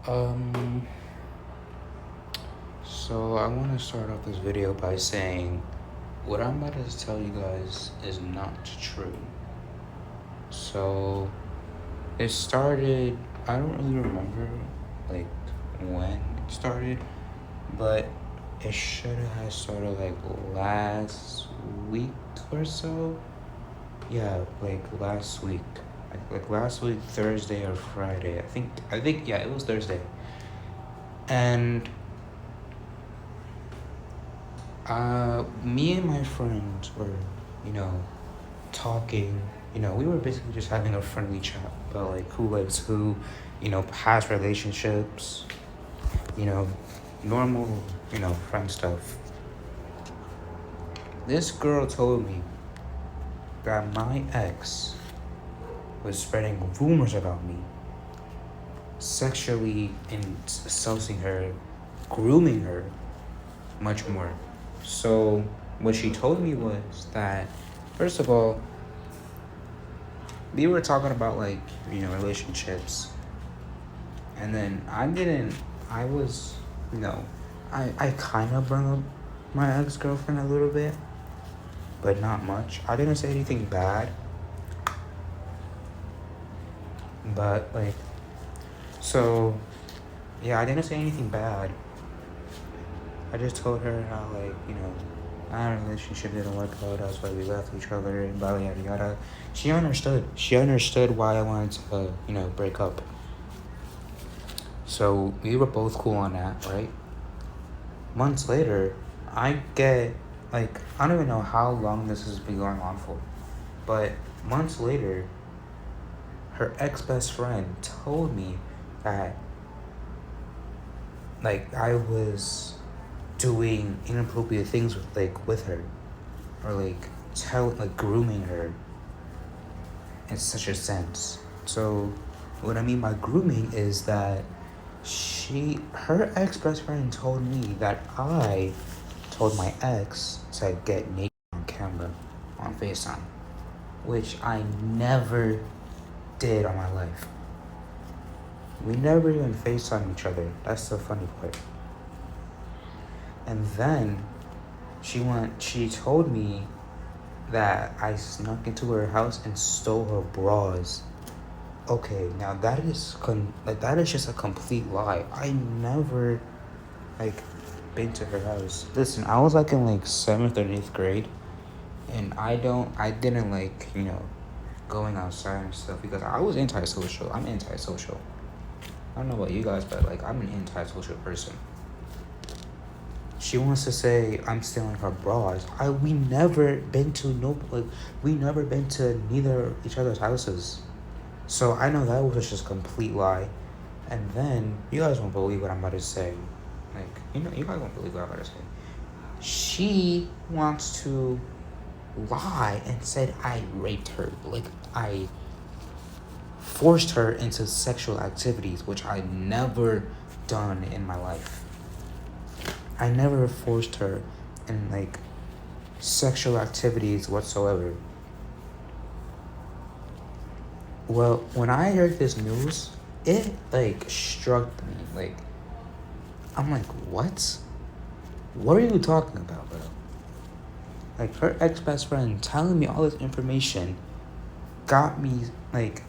Um, so I want to start off this video by saying what I'm about to tell you guys is not true. So it started, I don't really remember like when it started, but it should have started like last week or so. Yeah, like last week. Like last week, Thursday or Friday. I think yeah, it was Thursday. And me and my friends were, you know, talking. We were basically just having a friendly chat about like who likes who, past relationships, you know, normal, friend stuff. This girl told me that my ex was spreading rumors about me, sexually insulting her, grooming her, much more. So what she told me was that, first of all, we were talking about like relationships, and then I was I kind of brought up my ex-girlfriend a little bit, but not much. I didn't say anything bad, but like, so yeah, I didn't say anything bad. I just told her how like our relationship didn't work out, that's why we left each other, and yada yada yada. She understood why I wanted to break up. So we were both cool on that, right? Months later, I get like, I don't even know how long this has been going on for, but months later, her ex-best friend told me that like I was doing inappropriate things with her, or like grooming her in such a sense. So what I mean by grooming is that her ex-best friend told me that I told my ex to get naked on camera on FaceTime, which I never did on my life. We never even FaceTime each other. That's the funny part. And then she told me that I snuck into her house and stole her bras. Okay, now that is that is just a complete lie. I never like been to her house. Listen, I was like in like 7th or 8th grade, and I didn't like going outside and stuff because I was antisocial. I'm antisocial. I don't know about you guys, but like I'm an antisocial person. She wants to say I'm stealing her bras. We never been to we never been to neither each other's houses. So I know that was just a complete lie. And then you guys won't believe what I'm about to say. Like, you guys won't believe what I'm about to say. She wants to lie and said I raped her. Like I forced her into sexual activities, which I never done in my life. I never forced her in like sexual activities whatsoever. Well, when I heard this news, it like struck me. Like, I'm like, what? What are you talking about, bro? Like, her ex-best friend telling me all this information got me like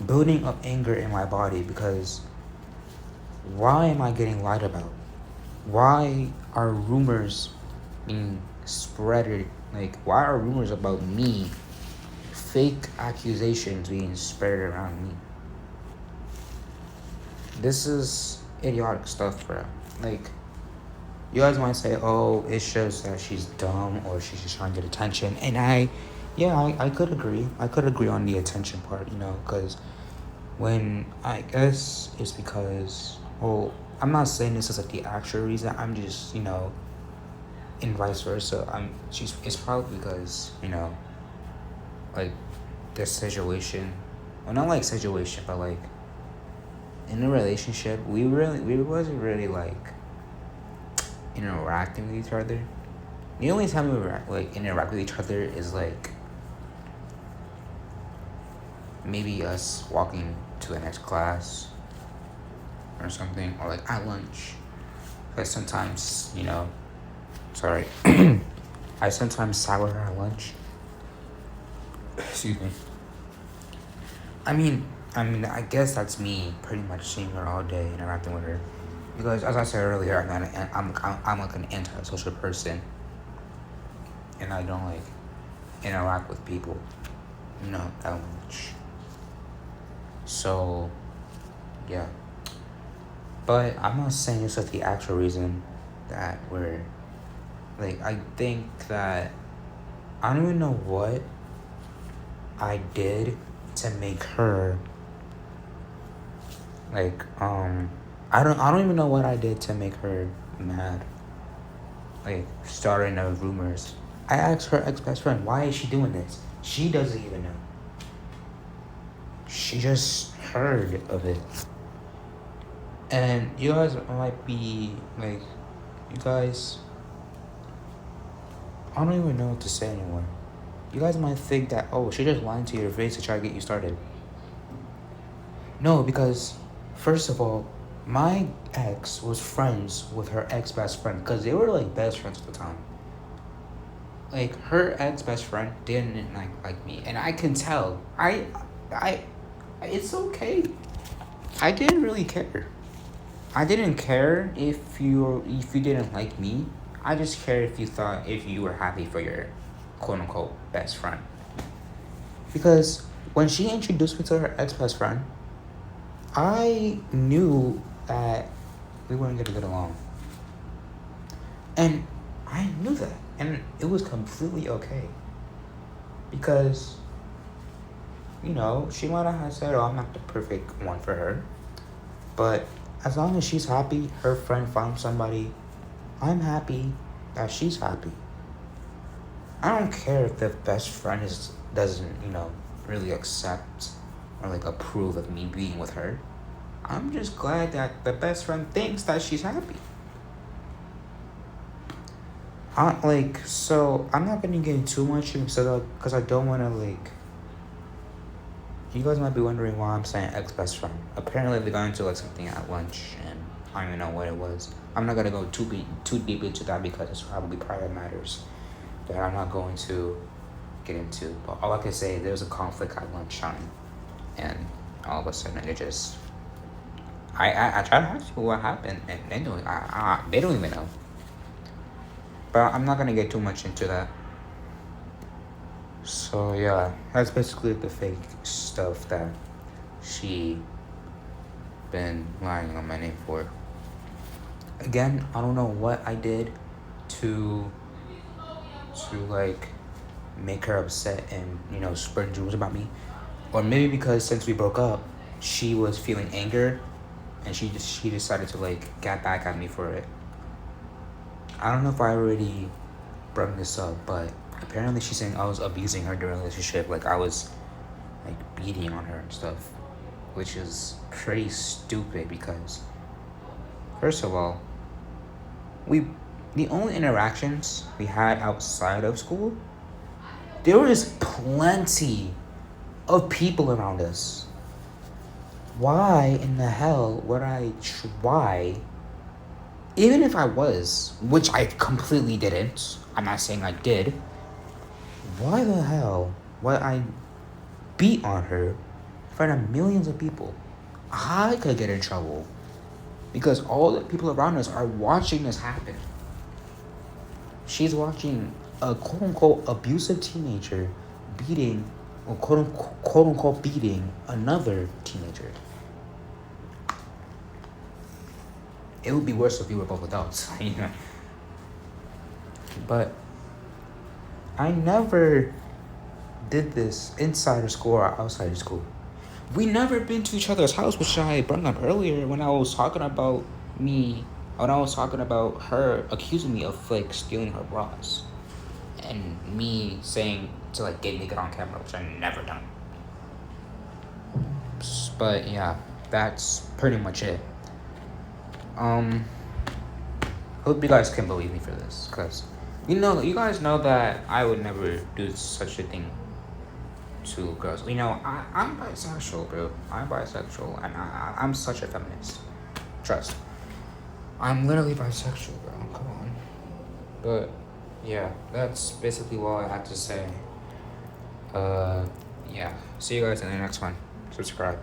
building up anger in my body, because why am I getting lied about? Why are rumors being spreaded? Like, why are rumors about me, fake accusations being spread around me? This is idiotic stuff, bro. Like, you guys might say, oh, it shows that she's dumb or she's just trying to get attention. And I could agree. I could agree on the attention part, because when I guess it's because, well, I'm not saying this is like the actual reason. I'm just, and vice versa. It's probably because, like this situation, well, not like situation, but like in a relationship, we wasn't really like interacting with each other. The only time we interact with each other is like maybe us walking to the next class, or something, or like at lunch. Because sometimes, sorry, I sometimes sour her at lunch. Excuse me. I mean, I guess that's me pretty much seeing her all day, interacting with her, because as I said earlier, I'm like an antisocial person, and I don't like interact with people, that much. So, yeah. But I'm not saying this is the actual reason that we're like. I think that I don't even know what I did to make her like I don't even know what I did to make her mad. Like starting the rumors. I asked her ex best friend, why is she doing this? She doesn't even know. She just heard of it. And you guys might be like, you guys, I don't even know what to say anymore. You guys might think that, oh, she just lied to your face to try to get you started. No, because first of all, my ex was friends with her ex best friend because they were like best friends at the time. Like her ex best friend didn't like me, and I can tell. It's okay. I didn't really care. I didn't care if you didn't like me. I just cared if you were happy for your quote unquote best friend. Because when she introduced me to her ex best friend, I knew that we weren't gonna get along. And I knew that. And it was completely okay. Because, she might have said, oh, I'm not the perfect one for her. But as long as she's happy, her friend found somebody, I'm happy that she's happy. I don't care if the best friend doesn't, really accept or like approve of me being with her. I'm just glad that the best friend thinks that she's happy. So I'm not gonna get too much because I don't want to you guys might be wondering why I'm saying ex-best friend. Apparently they got into something at lunch and I don't even know what it was. I'm not gonna go too deep into that because it's probably private matters that I'm not going to get into. But all I can say, there was a conflict at lunchtime, and all of a sudden it just. I tried to ask you what happened, and they don't even know. But I'm not gonna get too much into that. So yeah, that's basically the fake stuff that she been lying on my name for. Again, I don't know what I did to make her upset and spread rumors about me, or maybe because since we broke up, she was feeling anger, and she decided to get back at me for it. I don't know if I already brought this up, but apparently she's saying I was abusing her during the relationship, I was beating on her and stuff, which is pretty stupid because first of all, the only interactions we had outside of school, there was plenty of people around us. Why in the hell would I try, even if I was, which I completely didn't, I'm not saying I did, why the hell would I beat on her in front of millions of people? I could get in trouble because all the people around us are watching this happen. She's watching a quote-unquote abusive teenager beating, or quote-unquote beating another teenager. It would be worse if we were both adults. But I never did this inside of school or outside of school. We never been to each other's house, which I brought up earlier when I was talking about her accusing me of stealing her bras, and me saying to get naked on camera, which I never done. But yeah, that's pretty much it. Hope you guys can believe me for this, because you guys know that I would never do such a thing to girls. I'm bisexual, bro. I'm bisexual, and I'm such a feminist. Trust. I'm literally bisexual, bro. Come on. But yeah, that's basically all I had to say. Yeah. See you guys in the next one. Subscribe.